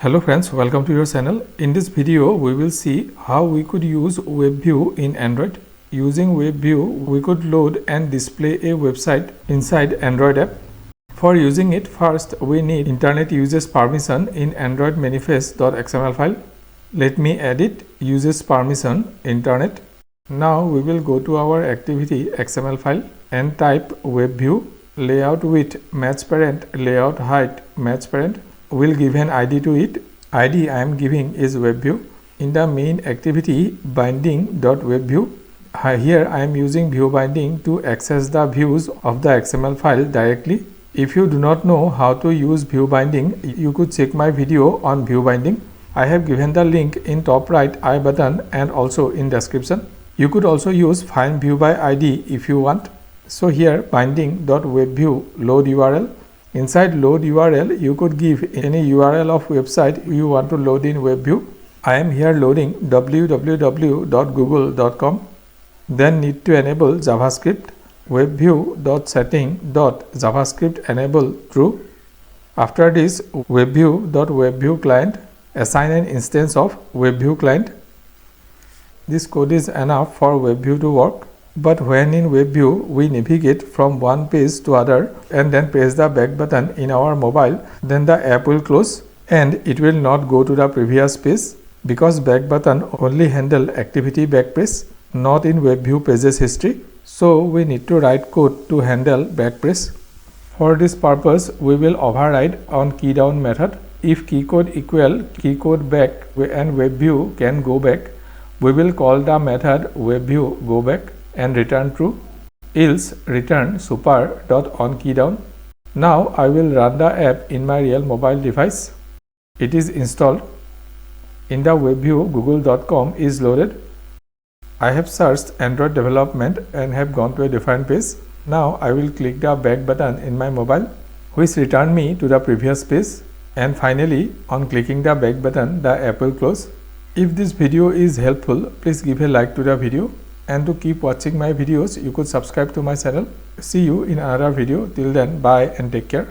Hello friends, welcome to your channel. In this video, we will see how we could use WebView in Android. Using WebView, we could load and display a website inside Android app. For using it, first we need internet uses permission in Android manifest.xml file. Let me edit uses permission internet. Now we will go to our activity XML file and type WebView layout width match parent layout height match parent. Will give an ID to it. ID I am giving is WebView. In the main activity binding.webview, here I am using ViewBinding to access the views of the XML file directly. If you do not know how to use ViewBinding, you could check my video on ViewBinding. I have given the link in top right I button and also in description. You could also use find view by ID if you want. So here binding.webview load URL. Inside load URL, you could give any URL of website you want to load in WebView. I am here loading www.google.com. Then need to enable JavaScript. WebView.setting.javascript enable true. After this, WebView.webview client assign an instance of WebView client. This code is enough for WebView to work. But when in WebView, we navigate from one page to other and then press the back button in our mobile, then the app will close and it will not go to the previous page because back button only handle activity back press, not in WebView pages history. So we need to write code to handle back press. For this purpose, we will override on key down method. If key code equal key code back and WebView can go back, we will call the method WebView go back and return true, else return super.onKeyDown. Now I will run the app in my real mobile device. It is installed. In the WebView, google.com is loaded. I have searched Android development and have gone to a different page. Now I will click the back button in my mobile, which return me to the previous page. And finally, on clicking the back button, the app will close. If this video is helpful, please give a like to the video. And to keep watching my videos, you could subscribe to my channel. See you in another video. Till then, bye and take care.